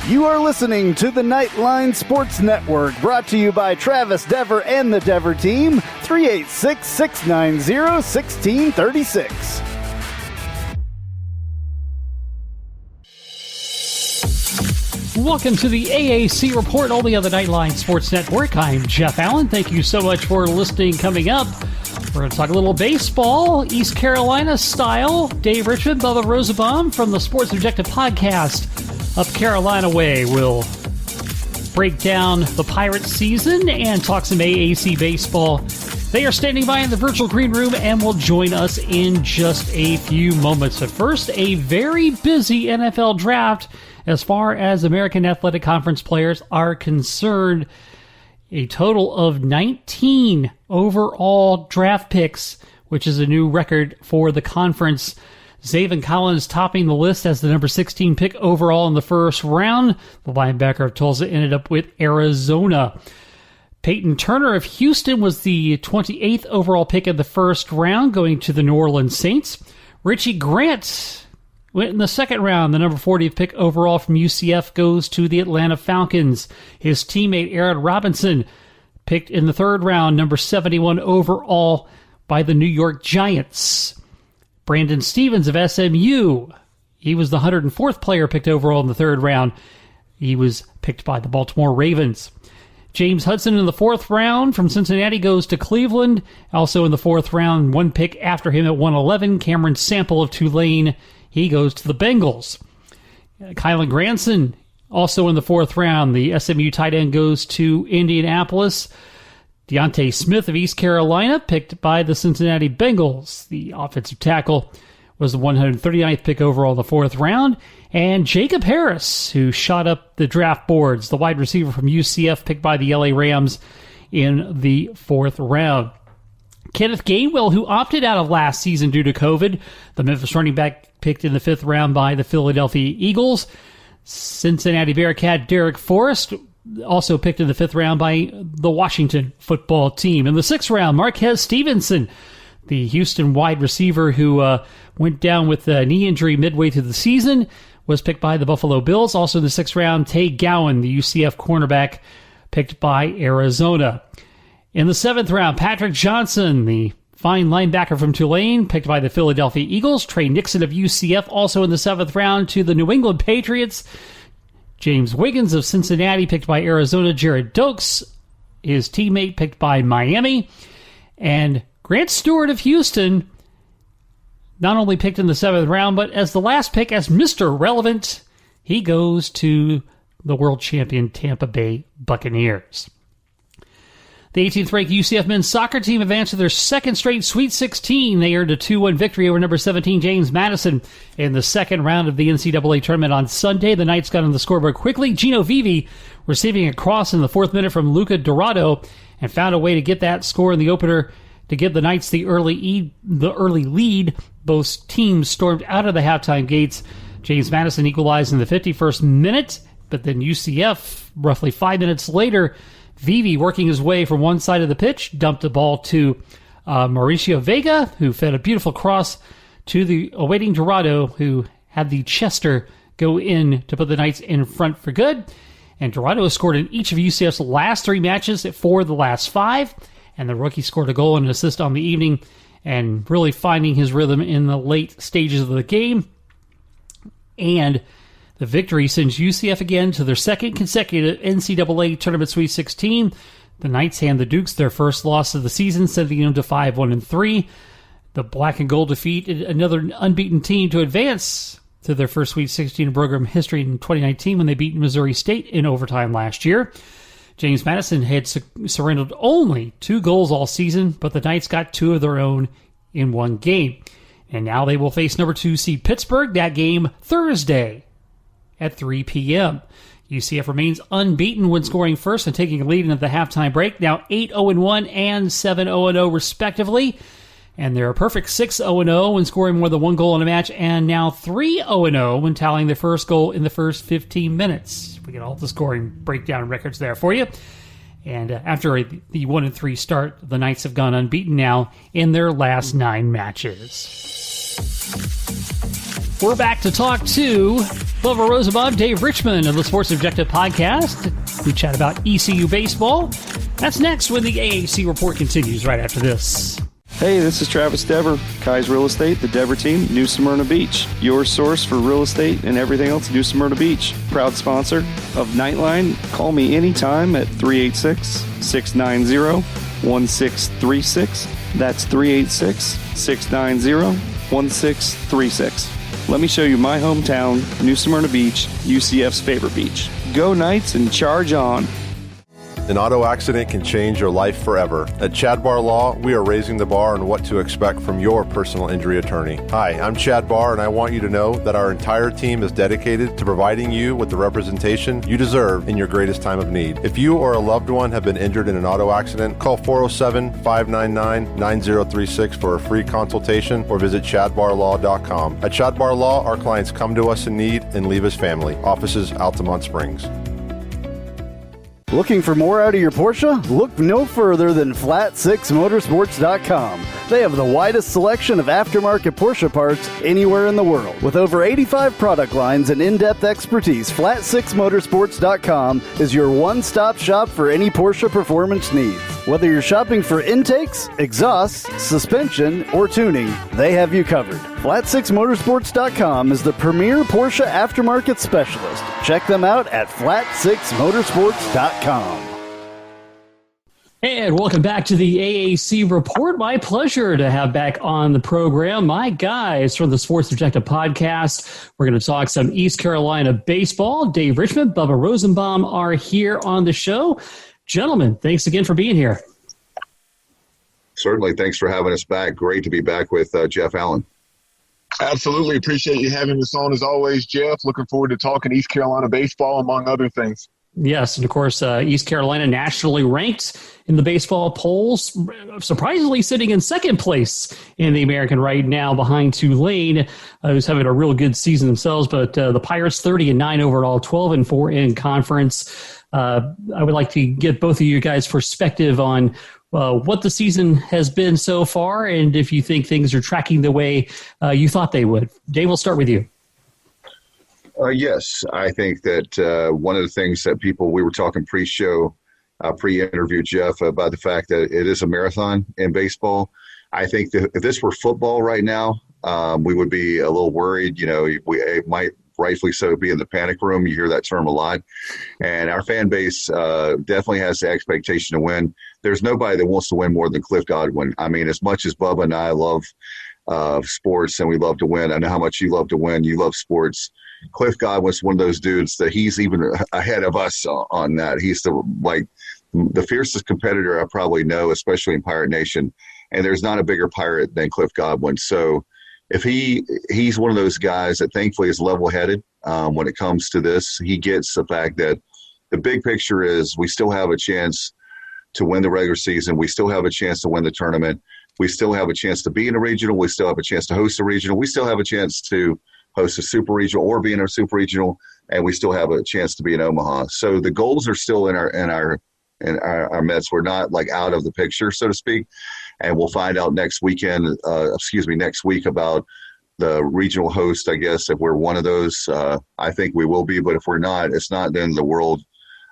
You are listening to the Nightline Sports Network, brought to you by Travis Dever and the Dever team, 386-690-1636. Welcome to the AAC Report, only on the Nightline Sports Network. I'm Jeff Allen. Thank you so much for listening. Coming up, we're going to talk a little baseball, East Carolina style. Dave Richmond, Bubba Rosenbaum from the Sports Objective Podcast up Carolina way will break down the Pirates season and talk some AAC baseball. They are standing by in the virtual green room and will join us in just a few moments. But first, a very busy NFL draft as far as American Athletic Conference players are concerned. A total of 19 overall draft picks, which is a new record for the conference. Zaven Collins topping the list as the number 16 pick overall in the first round. The linebacker of Tulsa ended up with Arizona. Peyton Turner of Houston was the 28th overall pick in the first round, going to the New Orleans Saints. Richie Grant went in the second round. The number 40th pick overall from UCF goes to the Atlanta Falcons. His teammate Aaron Robinson picked in the third round, number 71 overall by the New York Giants. Brandon Stevens of SMU, he was the 104th player picked overall in the third round. He was picked by the Baltimore Ravens. James Hudson in the fourth round from Cincinnati goes to Cleveland. Also in the fourth round, one pick after him at 111, Cameron Sample of Tulane. He goes to the Bengals. Kylan Granson, also in the fourth round. The SMU tight end goes to Indianapolis. Deontay Smith of East Carolina, picked by the Cincinnati Bengals. The offensive tackle was the 139th pick overall in the fourth round. And Jacob Harris, who shot up the draft boards, the wide receiver from UCF, picked by the LA Rams in the fourth round. Kenneth Gainwell, who opted out of last season due to COVID, the Memphis running back picked in the fifth round by the Philadelphia Eagles. Cincinnati Bearcat Derek Forrest, also picked in the fifth round by the Washington football team. In the sixth round, Marquez Stevenson, the Houston wide receiver who went down with a knee injury midway through the season, was picked by the Buffalo Bills. Also in the sixth round, Tay Gowan, the UCF cornerback, picked by Arizona. In the seventh round, Patrick Johnson, the fine linebacker from Tulane, picked by the Philadelphia Eagles. Trey Nixon of UCF, also in the seventh round, to the New England Patriots. James Wiggins of Cincinnati, picked by Arizona. Jared Dokes, his teammate, picked by Miami. And Grant Stewart of Houston, not only picked in the seventh round, but as the last pick as Mr. Relevant, he goes to the world champion Tampa Bay Buccaneers. The 18th-ranked UCF men's soccer team advanced to their second straight Sweet 16. They earned a 2-1 victory over number 17 James Madison in the second round of the NCAA tournament on Sunday. The Knights got on the scoreboard quickly. Gino Vivi receiving a cross in the fourth minute from Luca Dorado and found a way to get that score in the opener to give the Knights the early lead. Both teams stormed out of the halftime gates. James Madison equalized in the 51st minute, but then UCF, roughly 5 minutes later, Vivi, working his way from one side of the pitch, dumped the ball to Mauricio Vega, who fed a beautiful cross to the awaiting Dorado, who had the Chester go in to put the Knights in front for good. And Dorado has scored in each of UCF's last three matches for the last five. And the rookie scored a goal and an assist on the evening and really finding his rhythm in the late stages of the game. And the victory sends UCF again to their second consecutive NCAA Tournament Sweet 16. The Knights hand the Dukes their first loss of the season, sending them to 5-1-3. The Black and Gold defeated another unbeaten team to advance to their first Sweet 16 in program history in 2019 when they beat Missouri State in overtime last year. James Madison had surrendered only 2 goals all season, but the Knights got 2 of their own in one game. And now they will face number 2 seed Pittsburgh, that game Thursday at 3 p.m. UCF remains unbeaten when scoring first and taking a lead into the halftime break. Now 8-0-1 and 7-0-0 respectively. And they're a perfect 6-0-0 when scoring more than 1 goal in a match, and now 3-0-0 when tallying their first goal in the first 15 minutes. We get all the scoring breakdown records there for you. And after the 1-3 start, the Knights have gone unbeaten now in their last 9 matches. We're back to talk to Bubba Rosenbaum, Dave Richmond of the Sports Objective Podcast. We chat about ECU Baseball. That's next when the AAC report continues right after this. Hey, this is Travis Dever, Kai's Real Estate, the Dever team, New Smyrna Beach. Your source for real estate and everything else, New Smyrna Beach. Proud sponsor of Nightline. Call me anytime at 386-690-1636. That's 386-690-1636. Let me show you my hometown, New Smyrna Beach, UCF's favorite beach. Go Knights and charge on. An auto accident can change your life forever. At Chad Barr Law, we are raising the bar on what to expect from your personal injury attorney. Hi, I'm Chad Barr, and I want you to know that our entire team is dedicated to providing you with the representation you deserve in your greatest time of need. If you or a loved one have been injured in an auto accident, call 407-599-9036 for a free consultation or visit chadbarlaw.com. At Chad Barr Law, our clients come to us in need and leave as family. Offices, Altamont Springs. Looking for more out of your Porsche? Look no further than Flat6Motorsports.com. They have the widest selection of aftermarket Porsche parts anywhere in the world. With over 85 product lines and in-depth expertise, Flat6Motorsports.com is your one-stop shop for any Porsche performance needs. Whether you're shopping for intakes, exhausts, suspension, or tuning, they have you covered. Flat6Motorsports.com is the premier Porsche aftermarket specialist. Check them out at Flat6Motorsports.com. And welcome back to the AAC Report. My pleasure to have back on the program my guys from the Sports Objective Podcast. We're going to talk some East Carolina baseball. Dave Richmond, Bubba Rosenbaum are here on the show. Gentlemen, thanks again for being here. Certainly. Thanks for having us back. Great to be back with Jeff Allen. Absolutely. Appreciate you having us on as always, Jeff. Looking forward to talking East Carolina baseball, among other things. Yes, and of course, East Carolina nationally ranked in the baseball polls, surprisingly sitting in second place in the American right now behind Tulane, who's having a real good season themselves. But the Pirates 30-9 overall, 12-4 in conference. I would like to get both of you guys' perspective on what the season has been so far, and if you think things are tracking the way you thought they would. Dave, we'll start with you. Yes, I think that one of the things that we were talking pre-interview, Jeff, about the fact that it is a marathon in baseball. I think that if this were football right now, we would be a little worried. You know, it might rightfully so be in the panic room. You hear that term a lot. And our fan base definitely has the expectation to win. There's nobody that wants to win more than Cliff Godwin. I mean, as much as Bubba and I love sports and we love to win, I know how much you love to win. You love sports. Cliff Godwin's one of those dudes that he's even ahead of us on that. He's the fiercest competitor I probably know, especially in Pirate Nation. And there's not a bigger Pirate than Cliff Godwin. So if he's one of those guys that thankfully is level-headed when it comes to this. He gets the fact that the big picture is we still have a chance to win the regular season. We still have a chance to win the tournament. We still have a chance to be in a regional. We still have a chance to host a regional. We still have a chance to host a super regional or be in a super regional, and we still have a chance to be in Omaha. So the goals are still in our midst. We're not like out of the picture, so to speak. And we'll find out next week about the regional host, I guess. If we're one of those, I think we will be. But if we're not, it's not the end of the world.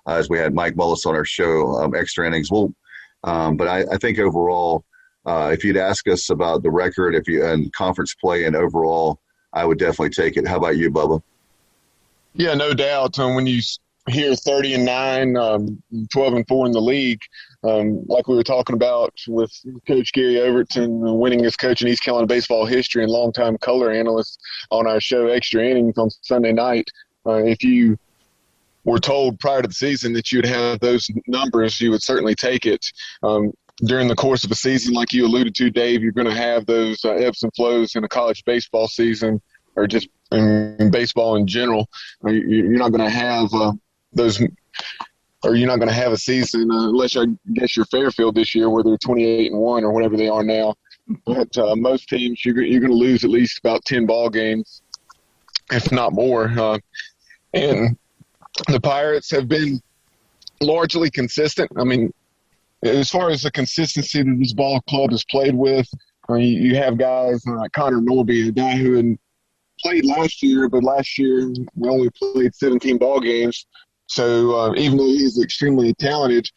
As we had Mike Mullis on our show, extra innings. But I think overall, if you'd ask us about the record, and conference play and overall, I would definitely take it. How about you, Bubba? Yeah, no doubt. When you hear 30-9, 12-4 in the league, like we were talking about with Coach Gary Overton, winningest coach in East Carolina baseball history and longtime color analyst on our show, Extra Innings, on Sunday night. If you were told prior to the season that you'd have those numbers, you would certainly take it. During the course of a season, like you alluded to, Dave, you're going to have those ebbs and flows in a college baseball season, or just in baseball in general. You're not going to have those, or you're not going to have a season unless I guess you're Fairfield this year, where they're 28-1 or whatever they are now. But most teams, you're going to lose at least about 10 ball games, if not more. And the Pirates have been largely consistent. I mean, as far as the consistency that this ball club has played with, you have guys like Connor Norby, a guy who played last year, but last year we only played 17 ball games. So even though he's extremely talented,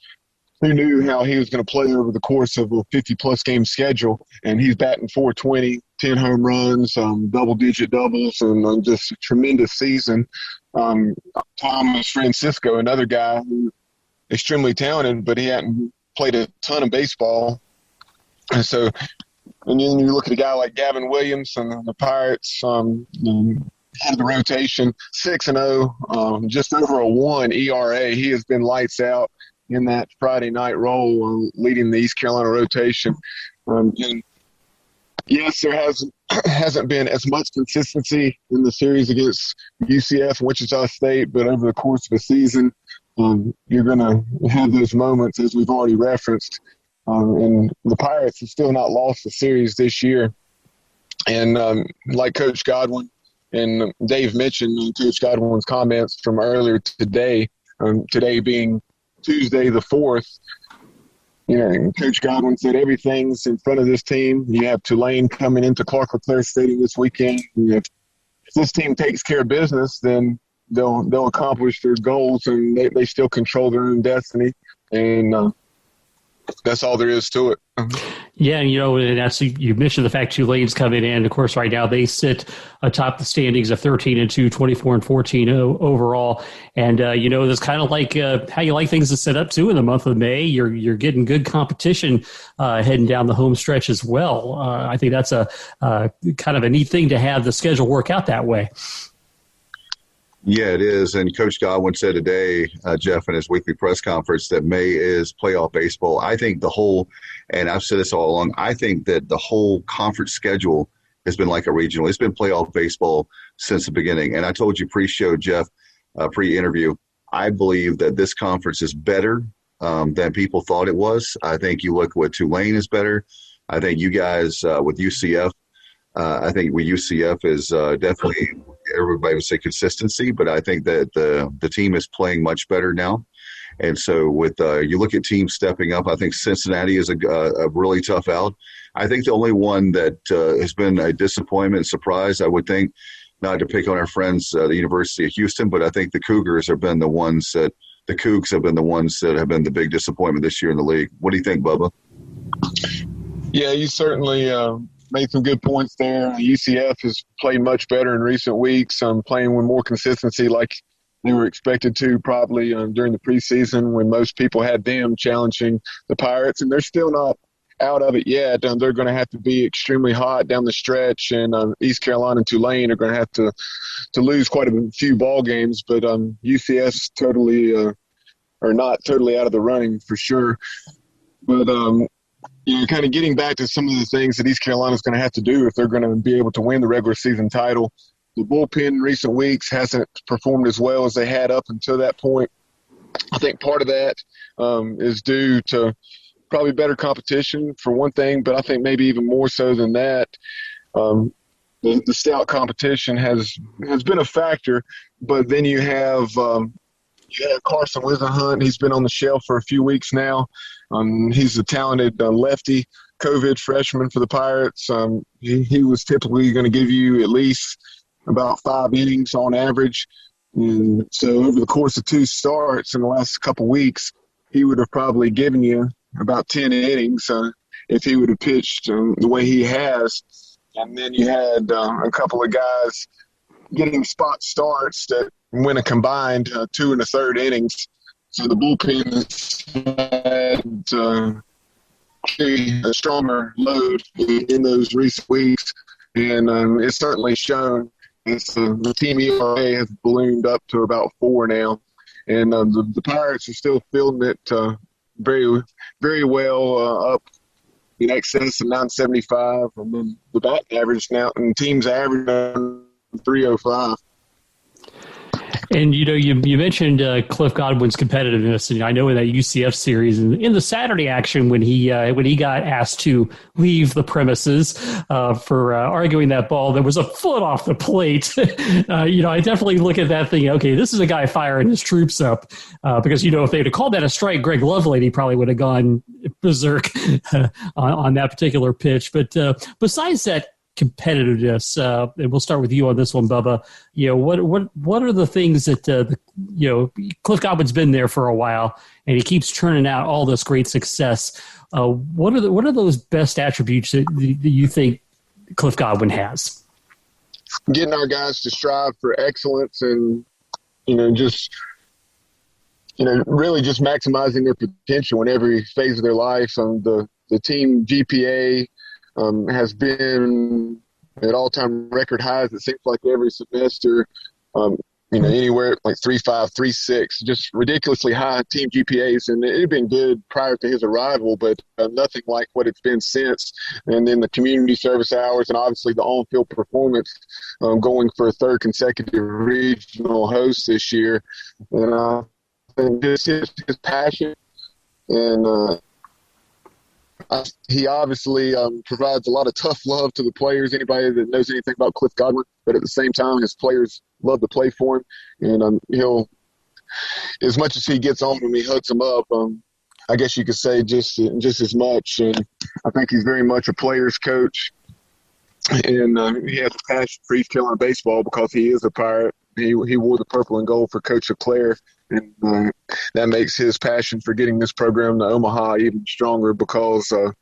who knew how he was going to play over the course of a 50-plus game schedule? And he's batting .420, 10 home runs, double-digit doubles, and just a tremendous season. Thomas Francisco, another guy who extremely talented, but he hadn't played a ton of baseball. And so, and then you look at a guy like Gavin Williams and the Pirates, head of the rotation, 6-0, just over a 1 ERA. He has been lights out in that Friday night role, leading the East Carolina rotation. And yes, there hasn't been as much consistency in the series against UCF and Wichita State, but over the course of a season, you're going to have those moments, as we've already referenced. And the Pirates have still not lost the series this year. And like Coach Godwin and Dave mentioned, Coach Godwin's comments from earlier today, today being Tuesday the 4th, Coach Godwin said everything's in front of this team. You have Tulane coming into Clark LeClaire Stadium this weekend. If this team takes care of business, then they'll accomplish their goals, and they still control their own destiny. And that's all there is to it. Yeah, and that's, you mentioned the fact Tulane's coming in. Of course, right now they sit atop the standings of 13-2, 24-14 overall. And it's kind of like how you like things to set up too in the month of May. You're getting good competition heading down the home stretch as well. I think that's a kind of a neat thing to have the schedule work out that way. Yeah, it is. And Coach Godwin said today, Jeff, in his weekly press conference, that May is playoff baseball. I think and I've said this all along, I think that the whole conference schedule has been like a regional. It's been playoff baseball since the beginning. And I told you pre-show, Jeff, pre-interview, I believe that this conference is better than people thought it was. I think you look what Tulane is better. I think you guys with UCF, I think with UCF is definitely – everybody would say consistency, but I think that the team is playing much better now. And so with you look at teams stepping up, I think Cincinnati is a really tough out. I think the only one that has been a disappointment, surprise, I would think, not to pick on our friends the University of Houston, but I think the Cougs have been the ones that have been the big disappointment this year in the league. What do you think, Bubba? Yeah, you certainly made some good points there. UCF has played much better in recent weeks, playing with more consistency like they were expected to probably during the preseason when most people had them challenging the Pirates, and they're still not out of it yet. They're going to have to be extremely hot down the stretch, and East Carolina and Tulane are going to have to lose quite a few ball games, but UCF's totally are not totally out of the running for sure. But kind of getting back to some of the things that East Carolina is going to have to do if they're going to be able to win the regular season title. The bullpen in recent weeks hasn't performed as well as they had up until that point. I think part of that is due to probably better competition for one thing, but I think maybe even more so than that, the stout competition has been a factor. But then you have Carson Wisenhunt. He's been on the shelf for a few weeks now. He's a talented lefty COVID freshman for the Pirates. He was typically going to give you at least about 5 innings on average. And so over the course of 2 starts in the last couple weeks, he would have probably given you about 10 innings if he would have pitched the way he has. And then you had a couple of guys getting spot starts that went a combined 2 1/3 innings. So the bullpen had a stronger load in those recent weeks, and it's certainly shown. The team ERA has ballooned up to about 4 now, and the Pirates are still fielding it very, very well up in excess of 975, and then the batting average now, and the team's average 305. And, you mentioned Cliff Godwin's competitiveness, and I know in that UCF series and in the Saturday action when he got asked to leave the premises for arguing that ball that was a foot off the plate, I definitely look at that thing, okay, this is a guy firing his troops up because, if they would have called that a strike, Greg Lovelady probably would have gone berserk on that particular pitch. But besides that, competitiveness, and we'll start with you on this one, Bubba. What are the things that Cliff Godwin's been there for a while, and he keeps churning out all this great success. What are those best attributes that you think Cliff Godwin has? Getting our guys to strive for excellence, and really just maximizing their potential in every phase of their life. The team GPA has been at all-time record highs. It seems like every semester, anywhere like 3.5, 3.6, just ridiculously high team GPAs. And it had been good prior to his arrival, but nothing like what it's been since. And then the community service hours and obviously the on-field performance, going for a third consecutive regional host this year. And I think just his passion and he obviously provides a lot of tough love to the players, anybody that knows anything about Cliff Godwin, but at the same time, his players love to play for him. And he'll, as much as he gets on them, he hugs them up. I guess you could say just as much. And I think he's very much a player's coach. And he has a passion for East Carolina baseball because he is a Pirate. He wore the purple and gold for Coach LeClaire. And that makes his passion for getting this program to Omaha even stronger because of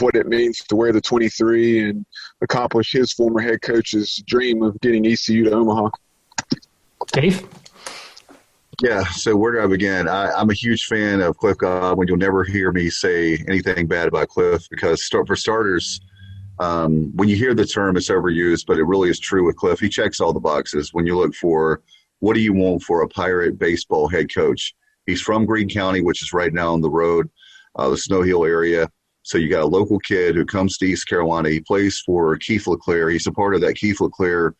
what it means to wear the 23 and accomplish his former head coach's dream of getting ECU to Omaha. Dave? Yeah, so where do I begin? I'm a huge fan of Cliff Godwin. You'll never hear me say anything bad about Cliff because, for starters, when you hear the term, it's overused, but it really is true with Cliff. He checks all the boxes when you look for what do you want for a Pirate baseball head coach. He's from Greene County, which is right now on the road, the Snow Hill area. So you got a local kid who comes to East Carolina. He plays for Keith LeClaire. He's a part of that Keith LeClaire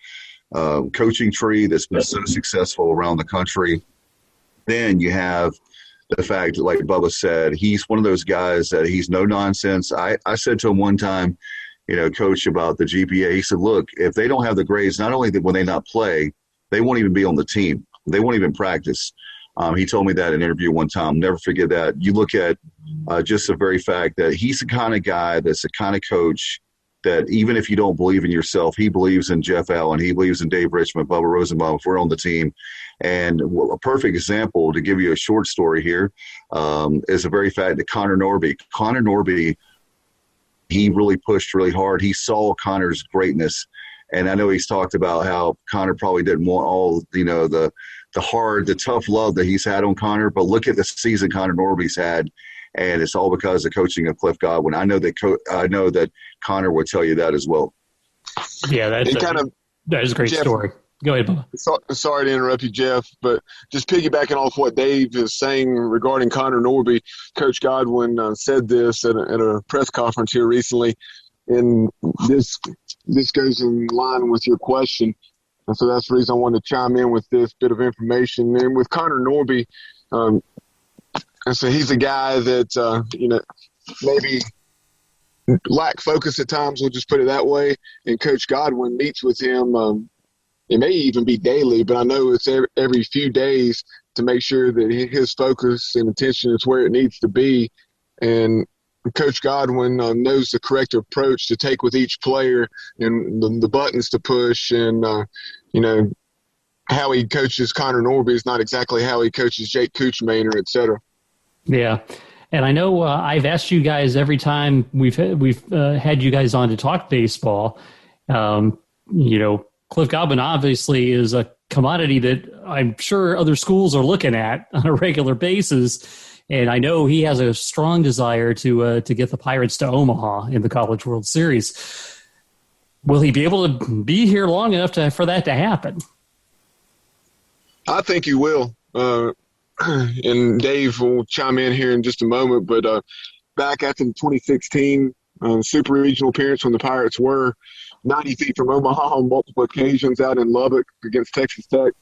coaching tree that's been so successful around the country. Then you have the fact that, like Bubba said, he's one of those guys that he's no nonsense. I said to him one time, coach, about the GPA, he said, look, if they don't have the grades, not only when they not play, they won't even be on the team. They won't even practice. He told me that in an interview one time. Never forget that. You look at just the very fact that he's the kind of guy that's the kind of coach that even if you don't believe in yourself, he believes in Jeff Allen. He believes in Dave Richmond, Bubba Rosenbaum, if we're on the team. And a perfect example, to give you a short story here, is the very fact that Connor Norby, he really pushed really hard. He saw Connor's greatness. And I know he's talked about how Connor probably didn't want all, the tough love that he's had on Connor. But look at the season Connor Norby's had, and it's all because of coaching of Cliff Godwin. I know that Connor would tell you that as well. Yeah, that is a great story. Go ahead, Bubba. Sorry to interrupt you, Jeff, but just piggybacking off what Dave is saying regarding Connor Norby, Coach Godwin said this at a press conference here recently, and this goes in line with your question. And so that's the reason I wanted to chime in with this bit of information. And with Connor Norby, so he's a guy that, maybe lack focus at times, we'll just put it that way. And Coach Godwin meets with him. It may even be daily, but I know it's every few days to make sure that his focus and attention is where it needs to be. And Coach Godwin knows the correct approach to take with each player and the buttons to push. And, how he coaches Connor Norby is not exactly how he coaches Jake Kuchmaner, et cetera. Yeah. And I know I've asked you guys every time we've had you guys on to talk baseball, Cliff Godwin obviously is a commodity that I'm sure other schools are looking at on a regular basis. And I know he has a strong desire to get the Pirates to Omaha in the College World Series. Will he be able to be here long enough for that to happen? I think he will. And Dave will chime in here in just a moment. But back after the 2016 Super Regional appearance when the Pirates were 90 feet from Omaha on multiple occasions out in Lubbock against Texas Tech.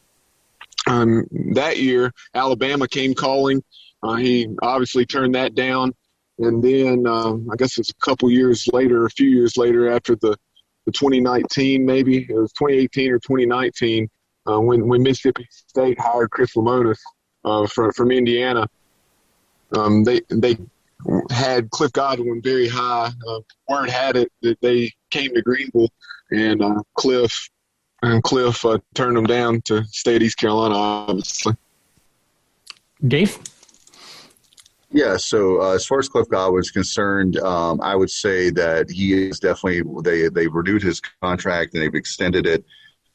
That year, Alabama came calling. He obviously turned that down. And then I guess it's a few years later after the 2019, maybe it was 2018 or 2019, when Mississippi State hired Chris Lamonis from Indiana. They had Cliff Godwin very high. Word had it that they came to Greenville, and Cliff turned him down to stay at East Carolina, obviously. Dave? Yeah, so as far as Cliff Godwin's concerned, I would say that he is definitely they renewed his contract and they've extended it.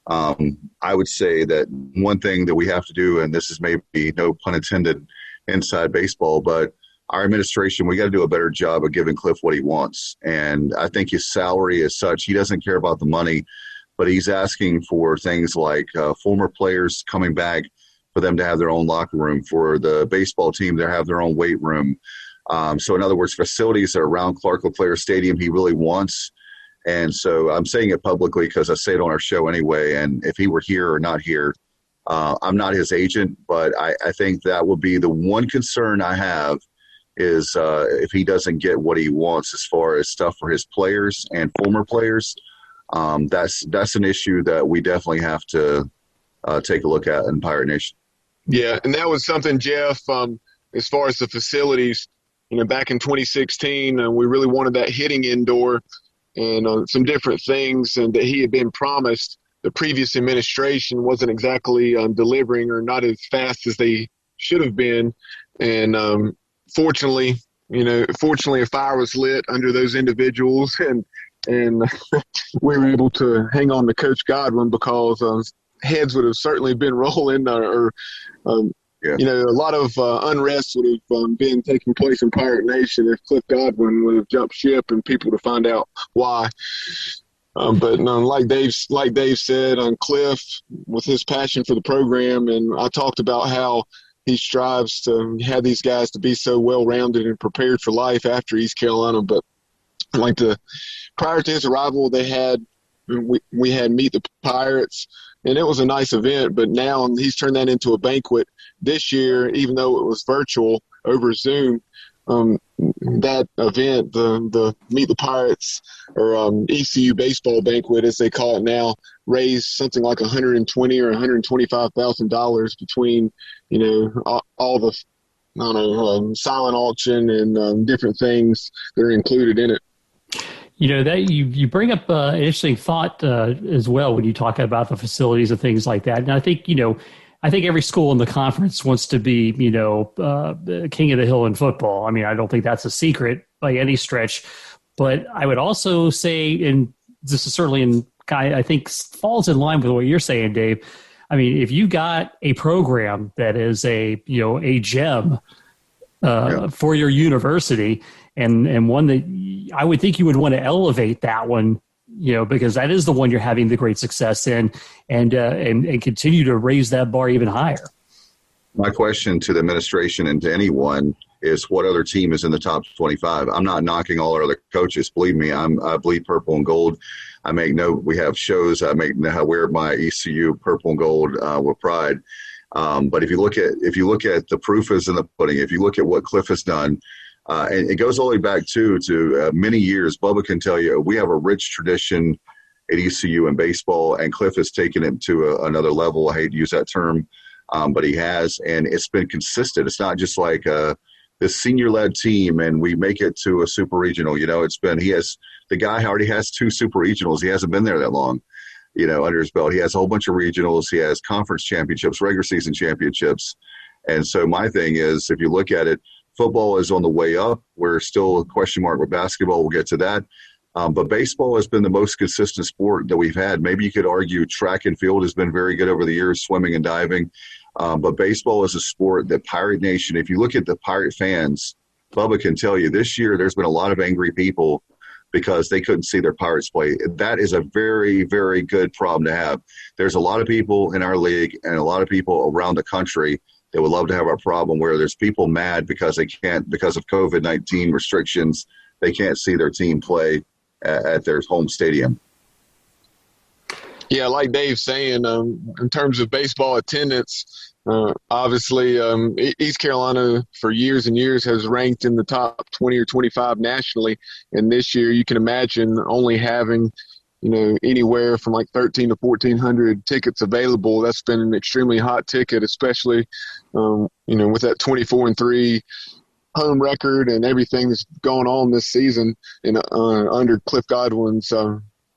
I would say that one thing that we have to do, and this is maybe no pun intended inside baseball, but our administration, we got to do a better job of giving Cliff what he wants. And I think his salary is such, he doesn't care about the money, but he's asking for things like former players coming back, for them to have their own locker room, for the baseball team to have their own weight room. So in other words, facilities that are around Clark LeClaire Stadium he really wants. And so I'm saying it publicly because I say it on our show anyway. And if he were here or not here, I'm not his agent, but I think that would be the one concern I have is if he doesn't get what he wants as far as stuff for his players and former players. That's an issue that we definitely have to take a look at in Pirate Nation. Yeah, and that was something, Jeff, as far as the facilities, back in 2016, we really wanted that hitting indoor and some different things, and that he had been promised. The previous administration wasn't exactly delivering, or not as fast as they should have been. And fortunately, a fire was lit under those individuals, and we were able to hang on to Coach Godwin because heads would have certainly been rolling, or a lot of unrest would have been taking place in Pirate Nation if Cliff Godwin would have jumped ship and people to find out why. But like Dave said, Cliff, with his passion for the program, and I talked about how he strives to have these guys to be so well-rounded and prepared for life after East Carolina. But prior to his arrival, we had Meet the Pirates, and it was a nice event, but now he's turned that into a banquet this year, even though it was virtual over Zoom. That event, the Meet the Pirates, or ECU Baseball banquet, as they call it now, raised something like $120,000 or $125,000 between, all the, silent auction and different things that are included in it. That you bring up an interesting thought as well when you talk about the facilities and things like that. And I think, every school in the conference wants to be, king of the hill in football. I mean, I don't think that's a secret by any stretch. But I would also say, and this is certainly I think falls in line with what you're saying, Dave. I mean, if you got a program that is a gem for your university, and one that I would think you would want to elevate that one, because that is the one you're having the great success in, and continue to raise that bar even higher. My question to the administration and to anyone is, what other team is in the top 25? I'm not knocking all our other coaches. Believe me, I bleed purple and gold. We have shows. I wear my ECU purple and gold with pride. But if you look at the proof is in the pudding. If you look at what Cliff has done, and it goes all the way back to many years. Bubba can tell you we have a rich tradition at ECU in baseball, and Cliff has taken it to another level. I hate to use that term, but he has, and it's been consistent. It's not just like this senior-led team, and we make it to a super regional. The guy already has 2 super regionals. He hasn't been there that long, under his belt. He has a whole bunch of regionals. He has conference championships, regular season championships. And so my thing is, if you look at it, football is on the way up. We're still a question mark with basketball. We'll get to that. But baseball has been the most consistent sport that we've had. Maybe you could argue track and field has been very good over the years, swimming and diving. But baseball is a sport that Pirate Nation, if you look at the Pirate fans, Bubba can tell you this year there's been a lot of angry people because they couldn't see their Pirates play. That is a very, very good problem to have. There's a lot of people in our league and a lot of people around the country that would love to have our problem where there's people mad because they can't, because of COVID-19 restrictions, they can't see their team play at their home stadium. Yeah, like Dave's saying, in terms of baseball attendance, obviously East Carolina for years and years has ranked in the top 20 or 25 nationally. And this year you can imagine only having, anywhere from like 1,300 to 1,400 tickets available. That's been an extremely hot ticket, especially, with that 24-3 home record and everything that's going on this season under Cliff Godwin's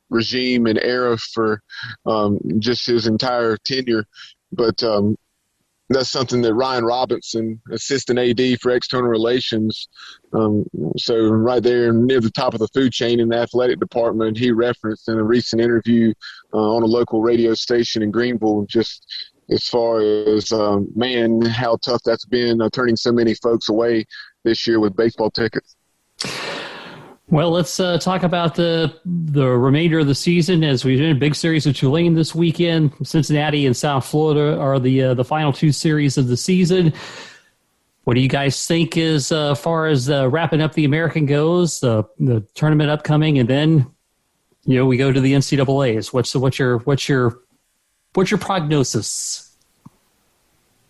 regime and era for just his entire tenure. But that's something that Ryan Robinson, assistant AD for external relations, so right there near the top of the food chain in the athletic department, he referenced in a recent interview on a local radio station in Greenville, just as far as, man, how tough that's been turning so many folks away this year with baseball tickets. Well, let's talk about the remainder of the season as we did a big series of Tulane this weekend. Cincinnati and South Florida are the final two series of the season. What do you guys think as far as wrapping up the American goes, the tournament upcoming, and then we go to the NCAAs? What's your prognosis?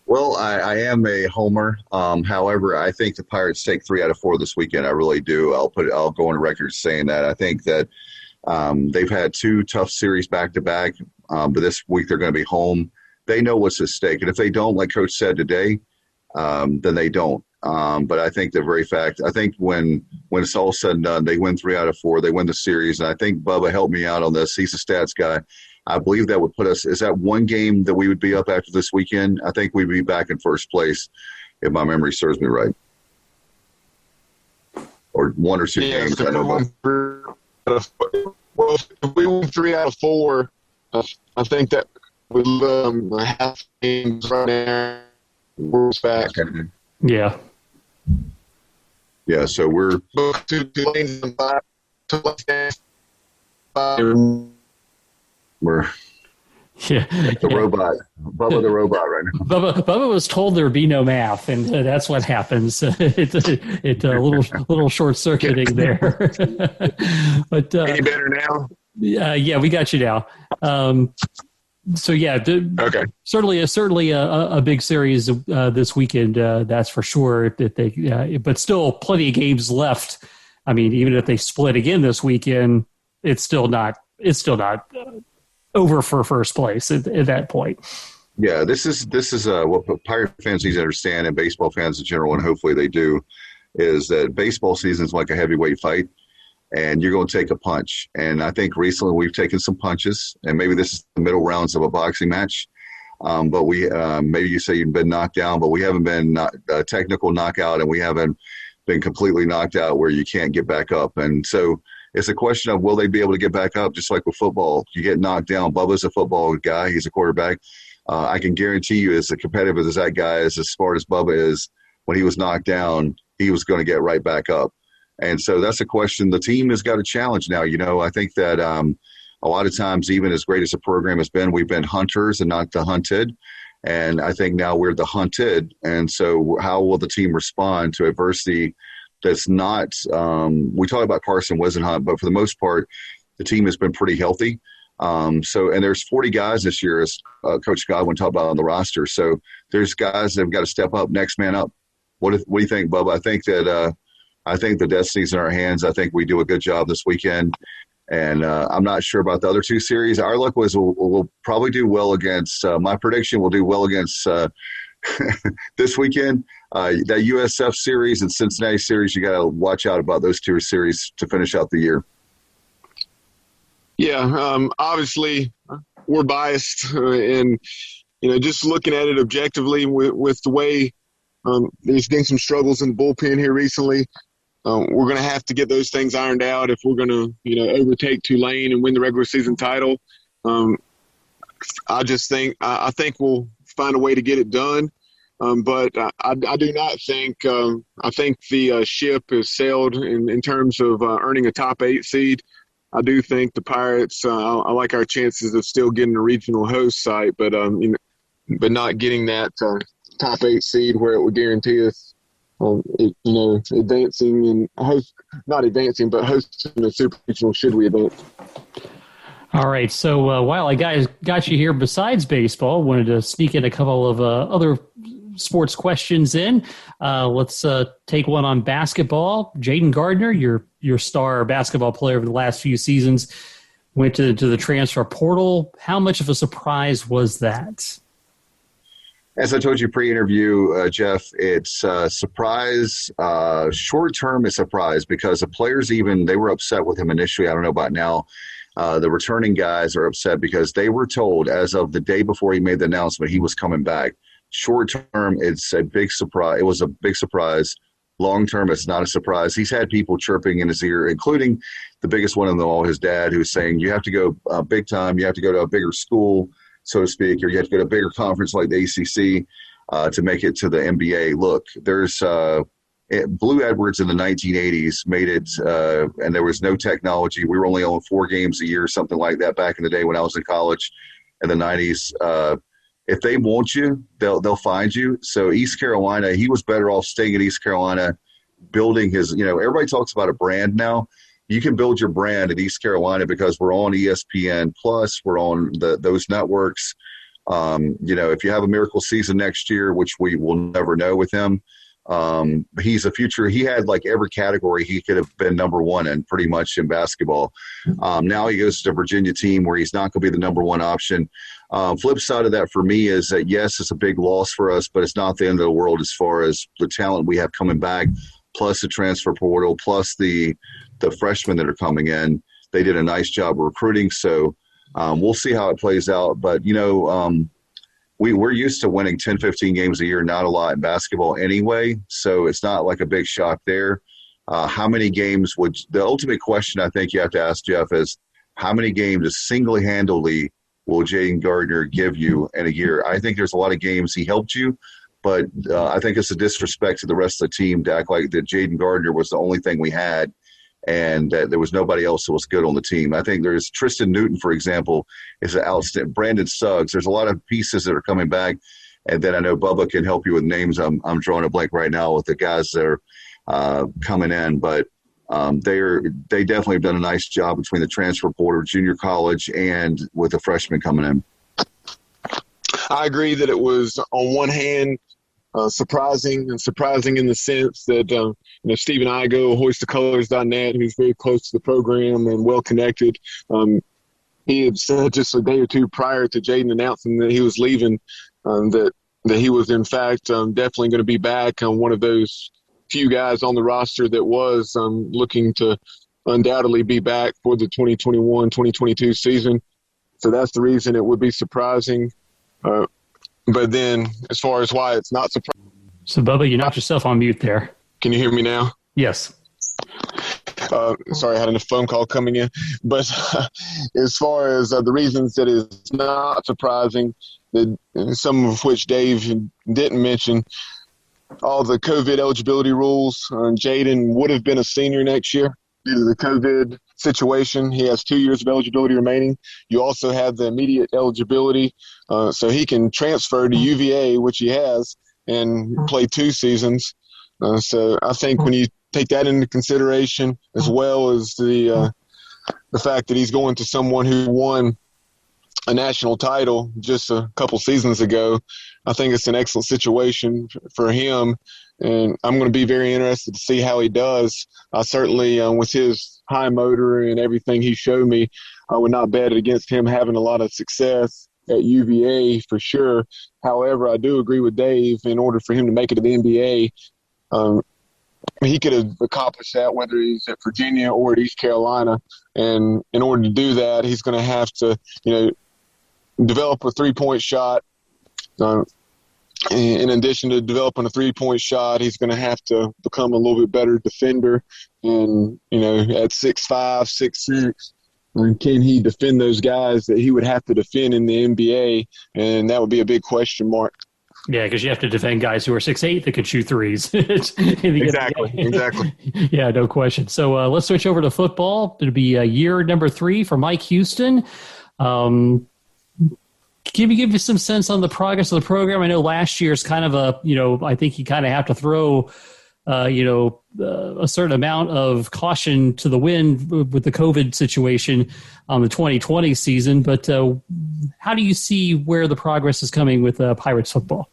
Well, I am a homer. However, I think the Pirates take 3 out of 4 this weekend. I really do. I'll go on record saying that. I think that they've had 2 tough series back to back, but this week they're going to be home. They know what's at stake, and if they don't, like Coach said today, then they don't. But I think the very fact, I think when it's all said and done, they win 3 out of 4. They win the series, and I think Bubba helped me out on this. He's a stats guy. I believe that would put us – is that one game that we would be up after this weekend? I think we'd be back in first place if my memory serves me right. Or 1 or 2 games. I know well, if we win 3 out of 4, I think that with half games right now, we're back. Okay. Yeah. Yeah, so we're – We're the robot, Bubba the robot right now. Bubba was told there would be no math, and that's what happens. It's a little short circuiting there. But any better now? Yeah, we got you now. So yeah, okay. Certainly a big series this weekend. That's for sure. But still plenty of games left. I mean, even if they split again this weekend, it's still not over for first place at that point. Yeah, this is what Pirate fans need to understand, and baseball fans in general, and hopefully they do, is that baseball season is like a heavyweight fight, and you're going to take a punch. And I think recently we've taken some punches, and maybe this is the middle rounds of a boxing match. But we maybe you say you've been knocked down, but we haven't been a technical knockout, and we haven't been completely knocked out where you can't get back up. And so it's a question of will they be able to get back up, just like with football. You get knocked down. Bubba's a football guy. He's a quarterback. I can guarantee you as competitive as that guy is, as smart as Bubba is, when he was knocked down, he was going to get right back up. And so that's a question the team has got a challenge now. I think that a lot of times, even as great as the program has been, we've been hunters and not the hunted. And I think now we're the hunted. And so how will the team respond to adversity that's not we talk about Carson Wisenhunt, but for the most part, the team has been pretty healthy. And there's 40 guys this year, as Coach Godwin talked about on the roster. So there's guys that have got to step up, next man up. What do you think, Bubba? I think the destiny's in our hands. I think we do a good job this weekend. And I'm not sure about the other 2 series. Our luck was we'll probably do well against my prediction. We'll do well against this weekend. That USF series and Cincinnati series, you got to watch out about those 2 series to finish out the year. Yeah, obviously we're biased, and just looking at it objectively with the way there's been some struggles in the bullpen here recently. We're going to have to get those things ironed out if we're going to, overtake Tulane and win the regular season title. I think we'll find a way to get it done. But I do not think I think the ship has sailed in terms of earning a top 8 seed. I do think the Pirates, I like our chances of still getting a regional host site, but not getting that top 8 seed where it would guarantee us advancing and not advancing, but hosting a super regional should we advance. All right, so while I got you here besides baseball, wanted to sneak in a couple of other sports questions in. Let's take one on basketball. Jaden Gardner, your star basketball player over the last few seasons, went to the transfer portal. How much of a surprise was that? As I told you pre-interview, Jeff, it's a surprise. Short-term, it's a surprise because the players they were upset with him initially. I don't know about now. The returning guys are upset because they were told as of the day before he made the announcement he was coming back. Short-term, it's a big surprise. It was a big surprise. Long-term, it's not a surprise. He's had people chirping in his ear, including the biggest one of them all, his dad, who's saying, you have to go big time. You have to go to a bigger school, so to speak, or you have to go to a bigger conference like the ACC to make it to the NBA. Look, there's Blue Edwards in the 1980s made it, and there was no technology. We were only on 4 games a year, something like that back in the day when I was in college in the 90s. If they want you, they'll find you. So East Carolina, he was better off staying in East Carolina, building his, everybody talks about a brand now. You can build your brand at East Carolina because we're on ESPN Plus, we're on those networks. If you have a miracle season next year, which we will never know with him, he's a future. He had like every category he could have been number one in pretty much in basketball. Now he goes to a Virginia team where he's not going to be the number one option. Flip side of that for me is that, yes, it's a big loss for us, but it's not the end of the world as far as the talent we have coming back, plus the transfer portal, plus the freshmen that are coming in. They did a nice job of recruiting, so we'll see how it plays out. But, we're used to winning 10, 15 games a year, not a lot in basketball anyway, so it's not like a big shock there. How many games the ultimate question I think you have to ask, Jeff, is how many games single-handedly will Jaden Gardner give you in a year? I think there's a lot of games he helped you, but I think it's a disrespect to the rest of the team to act like that Jaden Gardner was the only thing we had and that there was nobody else that was good on the team. I think there's Tristan Newton, for example, is an outstanding. Brandon Suggs. There's a lot of pieces that are coming back, and then I know Bubba can help you with names. I'm drawing a blank right now with the guys that are coming in, but they definitely have done a nice job between the transfer portal, junior college, and with the freshmen coming in. I agree that it was on one hand surprising in the sense that Stephen Igo, hoistthecolors.net, who's very close to the program and well connected, he had said just a day or two prior to Jaden announcing that he was leaving that he was in fact definitely going to be back on one of those few guys on the roster that was looking to undoubtedly be back for the 2021-2022 season. So that's the reason it would be surprising. But then as far as why it's not surprising. So, Bubba, you knocked yourself on mute there. Can you hear me now? Yes. Sorry, I had a phone call coming in. But as far as the reasons that it's not surprising, that some of which Dave didn't mention, all the COVID eligibility rules. Jaden would have been a senior next year due to the COVID situation. He has 2 years of eligibility remaining. You also have the immediate eligibility, so he can transfer to UVA, which he has, and play 2 seasons. So I think when you take that into consideration, as well as the fact that he's going to someone who won a national title just a couple seasons ago, I think it's an excellent situation for him, and I'm going to be very interested to see how he does. I certainly, with his high motor and everything he showed me, I would not bet against him having a lot of success at UVA for sure. However, I do agree with Dave. In order for him to make it to the NBA, he could have accomplished that whether he's at Virginia or at East Carolina. And in order to do that, he's going to have to, develop a three-point shot. In addition to developing a three-point shot, he's going to have to become a little bit better defender. And, at 6'5", 6'6", can he defend those guys that he would have to defend in the NBA? And that would be a big question mark. Yeah, because you have to defend guys who are 6'8" that can shoot threes. Exactly. Yeah, no question. So let's switch over to football. It'll be year number 3 for Mike Houston. Give you some sense on the progress of the program? I know last year's kind of I think you kind of have to throw, a certain amount of caution to the wind with the COVID situation on the 2020 season. But how do you see where the progress is coming with Pirates football?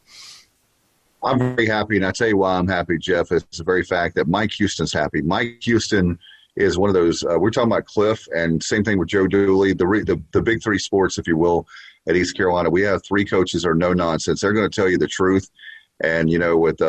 I'm very happy, and I'll tell you why I'm happy, Jeff. It's the very fact that Mike Houston's happy. Mike Houston is one of those. We're talking about Cliff, and same thing with Joe Dooley. The big three sports, if you will, at East Carolina. We have three coaches that are no nonsense. They're going to tell you the truth, and with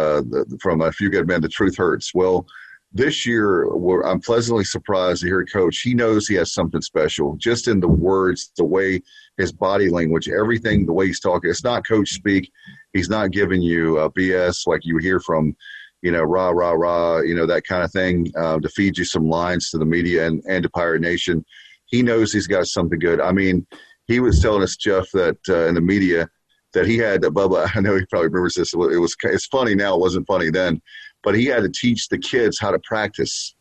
from A Few Good Men, the truth hurts. Well, this year I'm pleasantly surprised to hear Coach. He knows he has something special, just in the words, the way his body language, everything, the way he's talking. It's not coach speak. He's not giving you BS like you hear from, rah, rah, rah, that kind of thing, to feed you some lines to the media and to Pirate Nation. He knows he's got something good. I mean, he was telling us, Jeff, that in the media that he had Bubba. I know he probably remembers this. It's funny now. It wasn't funny then, but he had to teach the kids how to practice.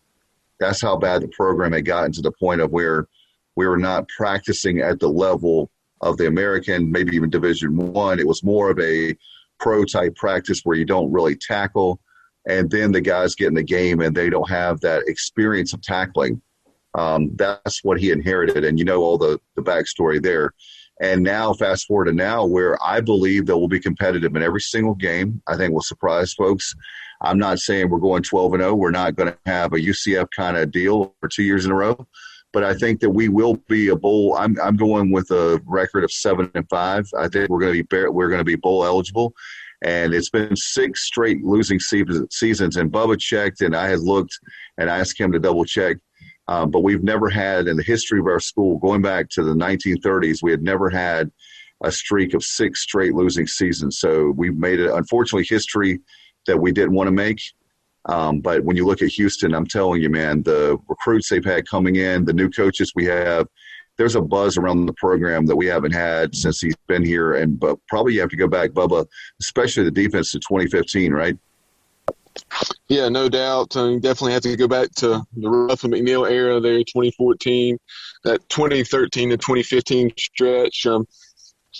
That's how bad the program had gotten, to the point of where we were not practicing at the level of the American, maybe even Division I. It was more of a pro-type practice where you don't really tackle, and then the guys get in the game and they don't have that experience of tackling. That's what he inherited, and all the backstory there. And now, fast forward to now, where I believe that we'll be competitive in every single game. I think we'll surprise folks. I'm not saying we're going 12-0. We're not going to have a UCF kind of deal for 2 years in a row. But I think that we will be a bowl. I'm going with a record of 7-5. I think we're going to be bowl eligible. And it's been 6 straight losing seasons. And Bubba checked, and I had looked, and I asked him to double check. But we've never had, in the history of our school, going back to the 1930s, we had never had a streak of 6 straight losing seasons. So we've made it, unfortunately, history that we didn't want to make. But when you look at Houston, I'm telling you, man, the recruits they've had coming in, the new coaches we have, there's a buzz around the program that we haven't had since he's been here. But probably you have to go back, Bubba, especially the defense, to 2015, right? Yeah, no doubt. Definitely have to go back to the Ruffin McNeil era there, 2014, that 2013 to 2015 stretch,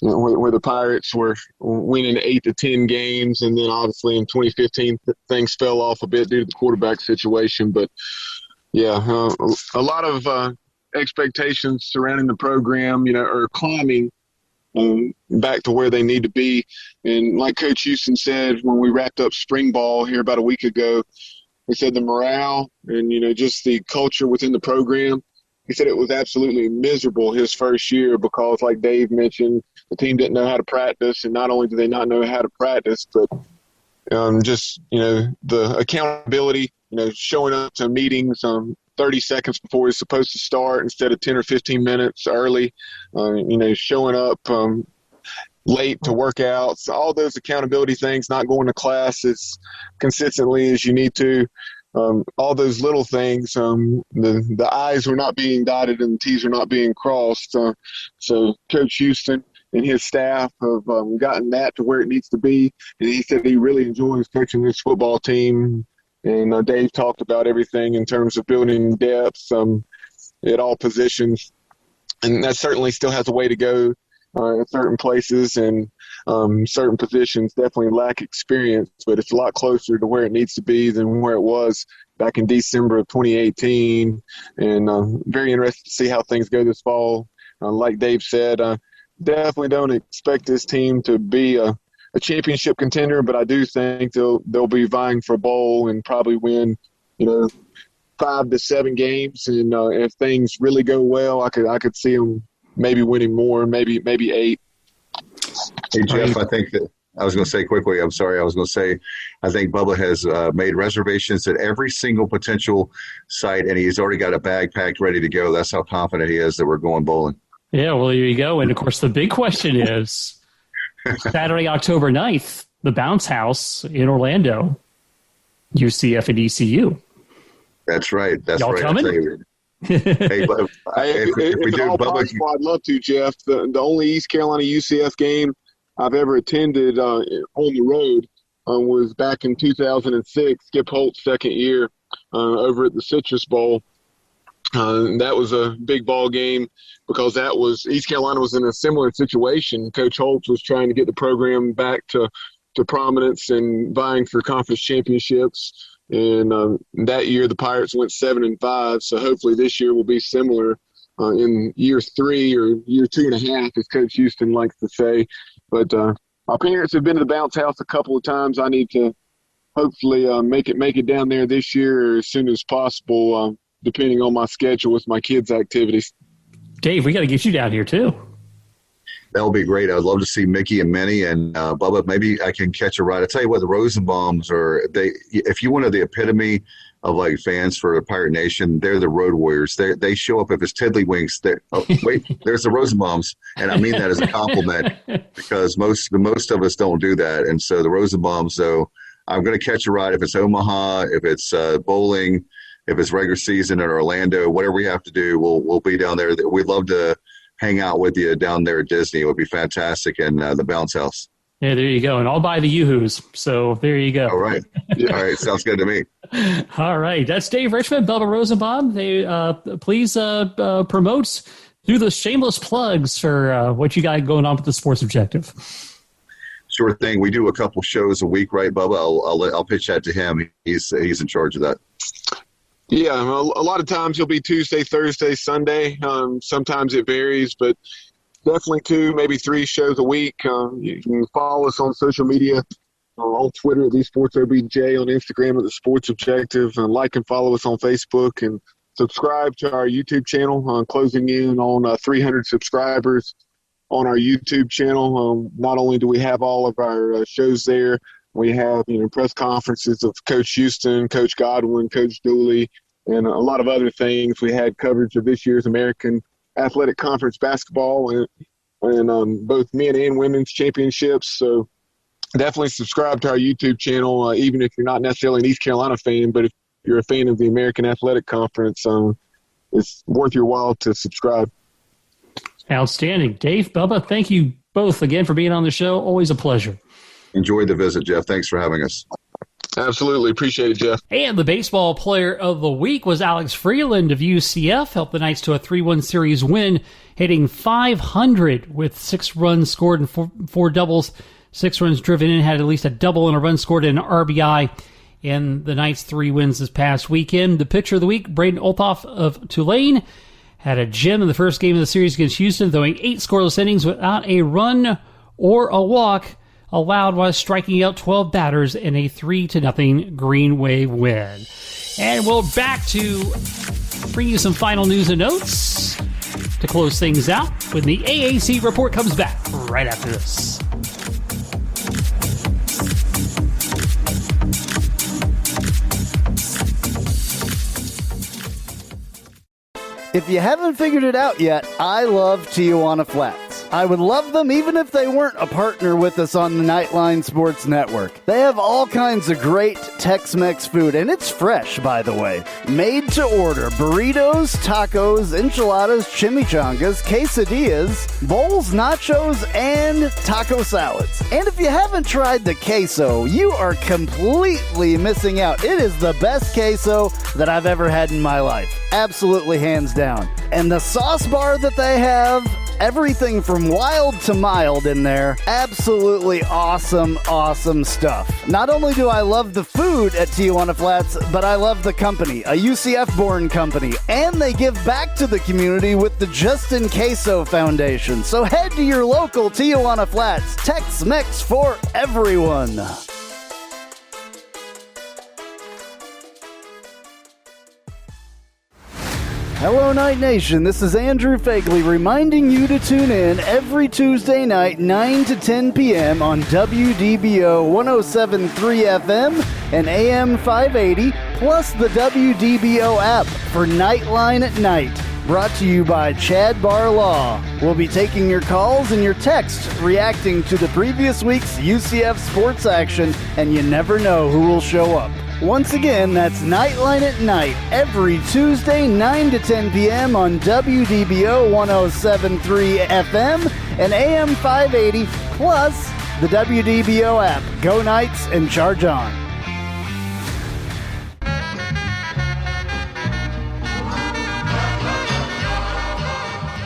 where the Pirates were winning 8 to 10 games, and then obviously in 2015 things fell off a bit due to the quarterback situation. But yeah, a lot of expectations surrounding the program, are climbing back to where they need to be. And like Coach Houston said when we wrapped up spring ball here about a week ago, he said the morale and, just the culture within the program, he said it was absolutely miserable his first year because, like Dave mentioned, the team didn't know how to practice. And not only did they not know how to practice, but the accountability, showing up to meetings 30 seconds before it's supposed to start instead of 10 or 15 minutes early, showing up late to workouts, all those accountability things, not going to class as consistently as you need to, all those little things, the I's were not being dotted and the T's are not being crossed. So Coach Houston and his staff have gotten that to where it needs to be. And he said he really enjoys coaching this football team. And Dave talked about everything in terms of building depth at all positions. And that certainly still has a way to go in certain places, and certain positions definitely lack experience. But it's a lot closer to where it needs to be than where it was back in December of 2018. And very interested to see how things go this fall. Like Dave said, definitely don't expect this team to be a championship contender, but I do think they'll be vying for a bowl and probably win, 5 to 7 games. And if things really go well, I could see them maybe winning more, maybe 8. Hey Jeff, I think that I was going to say quickly. I'm sorry. I think Bubba has made reservations at every single potential site, and he's already got a bag packed, ready to go. That's how confident he is that we're going bowling. Yeah, well, there you go. And of course, the big question is. Saturday, October 9th, the Bounce House in Orlando, UCF and ECU. That's right. That's Y'all right. coming? Hey, but if we do, all Bubba, possible, I'd love to, Jeff. The only East Carolina UCF game I've ever attended on the road was back in 2006, Skip Holt's second year over at the Citrus Bowl. That was a big ball game because East Carolina was in a similar situation. Coach Holtz was trying to get the program back to prominence and vying for conference championships. And that year the Pirates went 7-5. So hopefully this year will be similar in year 3 or year 2.5, as Coach Houston likes to say. But my parents have been to the Bounce House a couple of times. I need to hopefully make it down there this year as soon as possible. depending on my schedule with my kids' activities. Dave, we got to get you down here too. That'll be great. I'd love to see Mickey and Minnie and Bubba. Maybe I can catch a ride. I tell you what, the Rosenbaums if you wanted the epitome of like fans for the Pirate Nation, they're the road warriors. They show up if it's Tiddlywinks. There's the Rosenbaums, and I mean that as a compliment because most of us don't do that. And so the Rosenbaums, though, I'm going to catch a ride if it's Omaha, if it's bowling, if it's regular season in Orlando, whatever we have to do, we'll be down there. We'd love to hang out with you down there at Disney. It would be fantastic, and the bounce house. Yeah, there you go. And I'll buy the Yoo-Hoos. So there you go. All right. All right. Sounds good to me. All right. That's Dave Richmond, Bubba Rosenbaum. They please promote, do those shameless plugs for what you got going on with the Sports Objective. Sure thing. We do a couple shows a week, right, Bubba? I'll pitch that to him. He's in charge of that. Yeah, a lot of times it'll be Tuesday, Thursday, Sunday. Sometimes it varies, but definitely 2, maybe 3 shows a week. You can follow us on social media, on Twitter at the Sports OBJ, on Instagram at the Sports Objective, and like and follow us on Facebook, and subscribe to our YouTube channel. Closing in on 300 subscribers on our YouTube channel. Not only do we have all of our shows there, we have press conferences of Coach Houston, Coach Godwin, Coach Dooley, and a lot of other things. We had coverage of this year's American Athletic Conference basketball and both men and women's championships. So definitely subscribe to our YouTube channel, even if you're not necessarily an East Carolina fan, but if you're a fan of the American Athletic Conference, it's worth your while to subscribe. Outstanding. Dave, Bubba, thank you both again for being on the show. Always a pleasure. Enjoyed the visit, Jeff. Thanks for having us. Absolutely. Appreciate it, Jeff. And the baseball player of the week was Alex Freeland of UCF. Helped the Knights to a 3-1 series win, hitting .500 with 6 runs scored and 4 doubles. 6 runs driven in, had at least a double and a run scored and an RBI in the Knights' 3 wins this past weekend. The pitcher of the week, Braden Olthoff of Tulane, had a gem in the first game of the series against Houston, throwing 8 scoreless innings without a run or a walk allowed while striking out 12 batters in a 3-0 Green Wave win. And we're back to bring you some final news and notes to close things out when the AAC report comes back right after this. If you haven't figured it out yet, I love Tijuana Flats. I would love them even if they weren't a partner with us on the Nightline Sports Network. They have all kinds of great Tex-Mex food, and it's fresh, by the way. Made to order burritos, tacos, enchiladas, chimichangas, quesadillas, bowls, nachos, and taco salads. And if you haven't tried the queso, you are completely missing out. It is the best queso that I've ever had in my life. Absolutely hands down. And the sauce bar that they have, everything from wild to mild in there. Absolutely awesome, awesome stuff. Not only do I love the food at Tijuana Flats, but I love the company, a UCF-born company. And they give back to the community with the Justin Queso Foundation. So head to your local Tijuana Flats. Tex-Mex for everyone. Hello, Night Nation. This is Andrew Fagley reminding you to tune in every Tuesday night, 9 to 10 p.m. on WDBO 107.3 FM and AM 580, plus the WDBO app for Nightline at Night. Brought to you by Chad Bar Law. We'll be taking your calls and your texts reacting to the previous week's UCF sports action, and you never know who will show up. Once again, that's Nightline at Night, every Tuesday, 9 to 10 p.m. on WDBO 107.3 FM and AM 580, plus the WDBO app. Go Knights and charge on.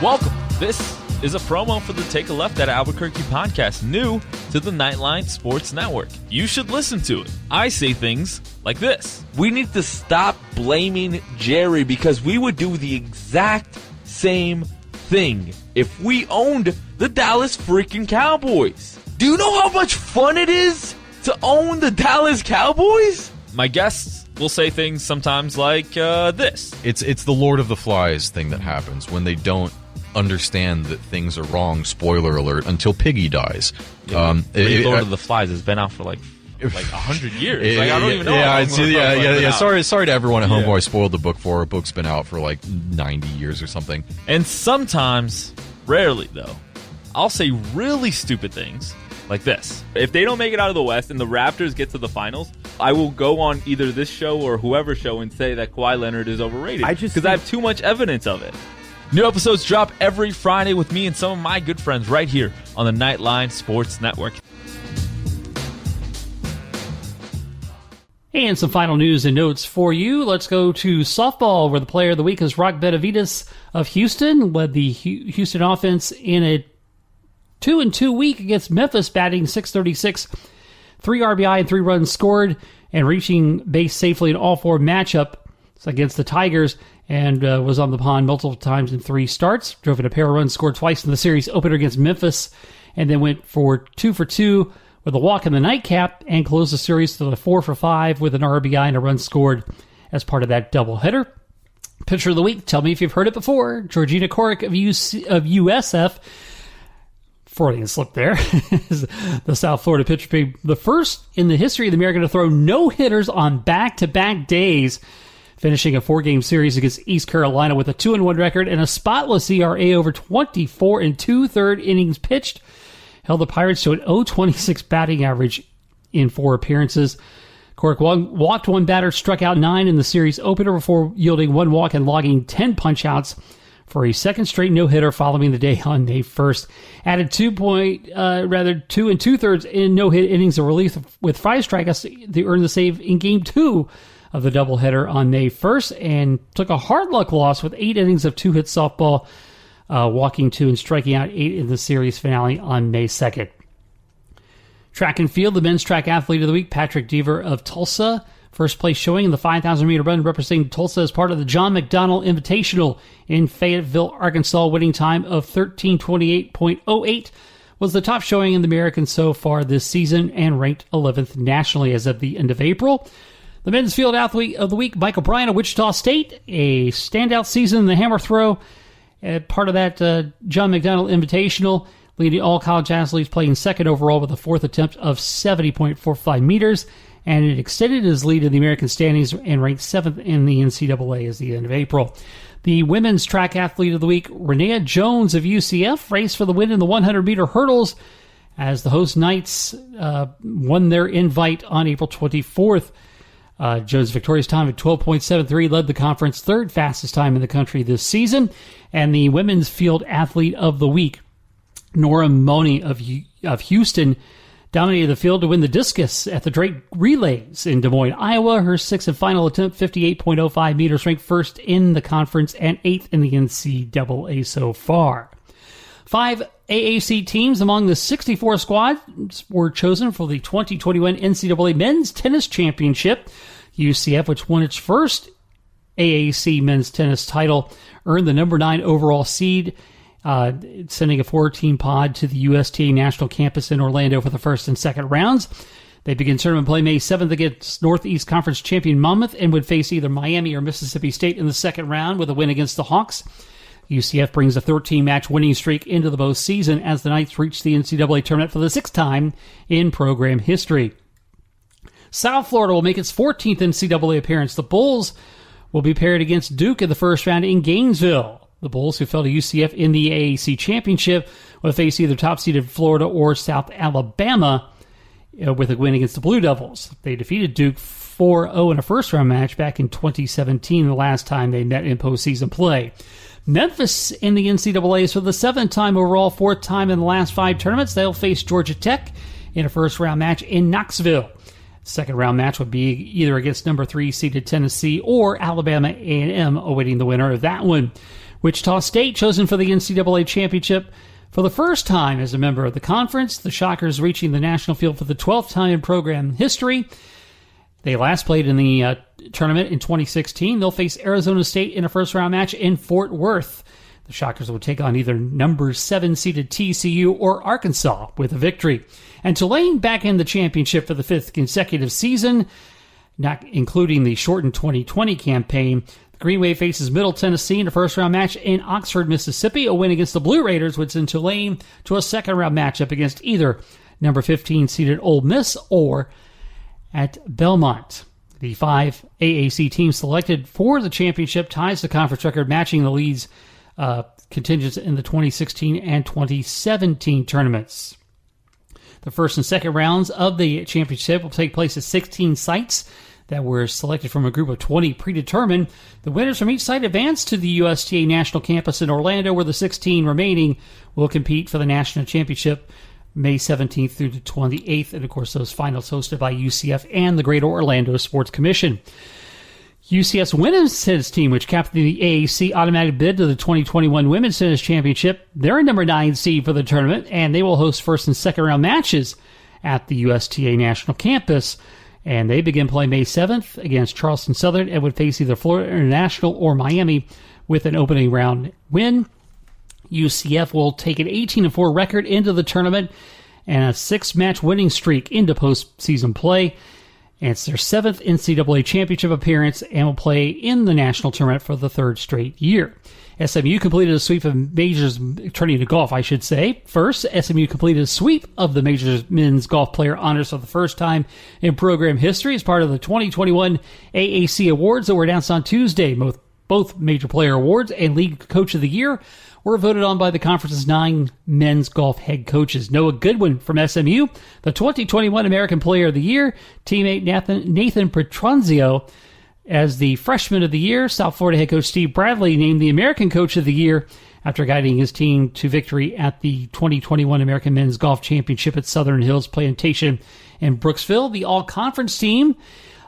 Welcome. This is a promo for the Take a Left at Albuquerque podcast, new to the Nightline Sports Network. You should listen to it. I say things like this. We need to stop blaming Jerry because we would do the exact same thing if we owned the Dallas freaking Cowboys. Do you know how much fun it is to own the Dallas Cowboys? My guests will say things sometimes like this. It's the Lord of the Flies thing that happens when they don't understand that things are wrong. Spoiler alert! Until Piggy dies. Lord of the Flies has been out for like 100 years. I don't even know. Sorry to everyone at home who I spoiled the book for. A book's been out for like 90 years or something. And sometimes, rarely though, I'll say really stupid things like this. If they don't make it out of the West and the Raptors get to the finals, I will go on either this show or whoever's show and say that Kawhi Leonard is overrated because I have too much evidence of it. New episodes drop every Friday with me and some of my good friends right here on the Nightline Sports Network. And some final news and notes for you. Let's go to softball, where the player of the week is Rock Benavides of Houston. Led the Houston offense in a 2-2 week against Memphis, batting .636, 3 RBI and 3 runs scored, and reaching base safely in all 4 matchups against the Tigers, and was on the pond multiple times in 3 starts. Drove in a pair of runs, scored twice in the series opener against Memphis, and then went for 2 for 2 with a walk in the nightcap, and closed the series to the 4 for 5 with an RBI and a run scored as part of that doubleheader. Pitcher of the week, tell me if you've heard it before, Georgina Corrick of USF. Freudian slip there. The South Florida pitcher being the first in the history of the American to throw no-hitters on back-to-back days, finishing a 4-game series against East Carolina with a 2-1 record and a spotless ERA over 24 2/3 innings pitched. Held the Pirates to an .026 batting average in 4 appearances. Cork walked 1 batter, struck out 9 in the series opener before yielding 1 walk and logging 10 punch-outs for a second straight no-hitter following the day on May 1st. Added 2 2/3 in no-hit innings of relief with 5 strikeouts to earn the save in Game 2 of the doubleheader on May 1st, and took a hard luck loss with 8 innings of 2-hit softball, walking 2 and striking out 8 in the series finale on May 2nd. Track and field, the men's track athlete of the week, Patrick Deaver of Tulsa. First place showing in the 5,000-meter run representing Tulsa as part of the John McDonnell Invitational in Fayetteville, Arkansas. Winning time of 13:28.08 was the top showing in the American so far this season and ranked 11th nationally as of the end of April. The men's field athlete of the week, Michael Bryan of Wichita State. A standout season in the hammer throw. Part of that John McDonnell Invitational, leading all college athletes, playing second overall with a 4th attempt of 70.45 meters, and it extended his lead in the American standings and ranked 7th in the NCAA as the end of April. The women's track athlete of the week, Renea Jones of UCF, raced for the win in the 100-meter hurdles as the host Knights won their invite on April 24th. Jones' victorious time of 12.73 led the conference 3rd fastest time in the country this season. And the women's field athlete of the week, Nora Money of Houston, dominated the field to win the discus at the Drake Relays in Des Moines, Iowa. Her 6th and final attempt, 58.05 meters, ranked 1st in the conference and 8th in the NCAA so far. 5 AAC teams among the 64 squads were chosen for the 2021 NCAA Men's Tennis Championship. UCF, which won its first AAC men's tennis title, earned the number 9 overall seed, sending a 4-team pod to the USTA National Campus in Orlando for the first and second rounds. They begin tournament play May 7th against Northeast Conference champion Monmouth and would face either Miami or Mississippi State in the second round with a win against the Hawks. UCF brings a 13-match winning streak into the postseason as the Knights reach the NCAA tournament for the 6th time in program history. South Florida will make its 14th NCAA appearance. The Bulls will be paired against Duke in the first round in Gainesville. The Bulls, who fell to UCF in the AAC Championship, will face either top-seeded Florida or South Alabama with a win against the Blue Devils. They defeated Duke 4-0 in a first-round match back in 2017, the last time they met in postseason play. Memphis in the NCAAs for the 7th time overall, 4th time in the last 5 tournaments. They'll face Georgia Tech in a first-round match in Knoxville. Second-round match would be either against number 3 seeded Tennessee or Alabama A&M, awaiting the winner of that one. Wichita State, chosen for the NCAA championship for the first time as a member of the conference. The Shockers reaching the national field for the 12th time in program history. They last played in the tournament in 2016. They'll face Arizona State in a first-round match in Fort Worth. The Shockers will take on either number 7 seeded TCU or Arkansas with a victory. And Tulane back in the championship for the 5th consecutive season. not including the shortened 2020 campaign. The Green Wave faces Middle Tennessee in a first-round match in Oxford, Mississippi. A win against the Blue Raiders would send Tulane to a second-round matchup against either number 15-seeded Ole Miss or at Belmont. The 5 AAC teams selected for the championship ties the conference record, matching the league's contingents in the 2016 and 2017 tournaments. The first and second rounds of the championship will take place at 16 sites that were selected from a group of 20 predetermined. The winners from each site advance to the USTA National Campus in Orlando, where the 16 remaining will compete for the national championship May 17th through the 28th. And, of course, those finals hosted by UCF and the Greater Orlando Sports Commission. UCF's women's tennis team, which captained the AAC automatic bid to the 2021 Women's Tennis Championship, they're a number 9 seed for the tournament, and they will host first and second round matches at the USTA National Campus. And they begin play May 7th against Charleston Southern and would face either Florida International or Miami with an opening round win. UCF will take an 18-4 record into the tournament and a 6-match winning streak into postseason play. And it's their 7th NCAA championship appearance and will play in the national tournament for the 3rd straight year. SMU completed a sweep of majors, turning to golf, I should say. First, SMU completed a sweep of the majors men's golf player honors for the first time in program history as part of the 2021 AAC Awards that were announced on Tuesday. Both major player awards and league coach of the year were voted on by the conference's 9 men's golf head coaches. Noah Goodwin from SMU, the 2021 American Player of the Year, teammate Nathan Petronzio as the Freshman of the Year. South Florida head coach Steve Bradley named the American Coach of the Year after guiding his team to victory at the 2021 American Men's Golf Championship at Southern Hills Plantation in Brooksville. The all-conference team,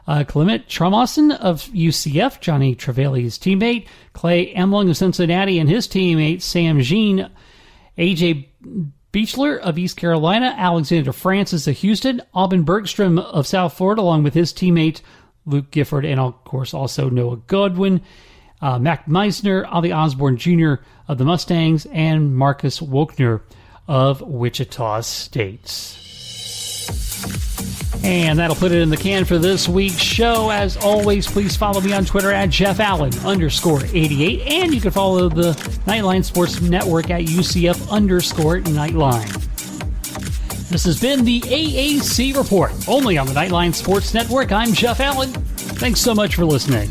Clement Traumason of UCF, Johnny Treveli's teammate, Clay Emling of Cincinnati and his teammate Sam Jean, AJ Beechler of East Carolina, Alexander Francis of Houston, Aubin Bergstrom of South Florida, along with his teammate Luke Gifford, and of course also Noah Goodwin, Mac Meisner, Ollie Osborne Jr. of the Mustangs, and Marcus Wokner of Wichita State. And that'll put it in the can for this week's show. As always, please follow me on Twitter at JeffAllen_88. And you can follow the Nightline Sports Network at UCF_Nightline. This has been the AAC Report, only on the Nightline Sports Network. I'm Jeff Allen. Thanks so much for listening.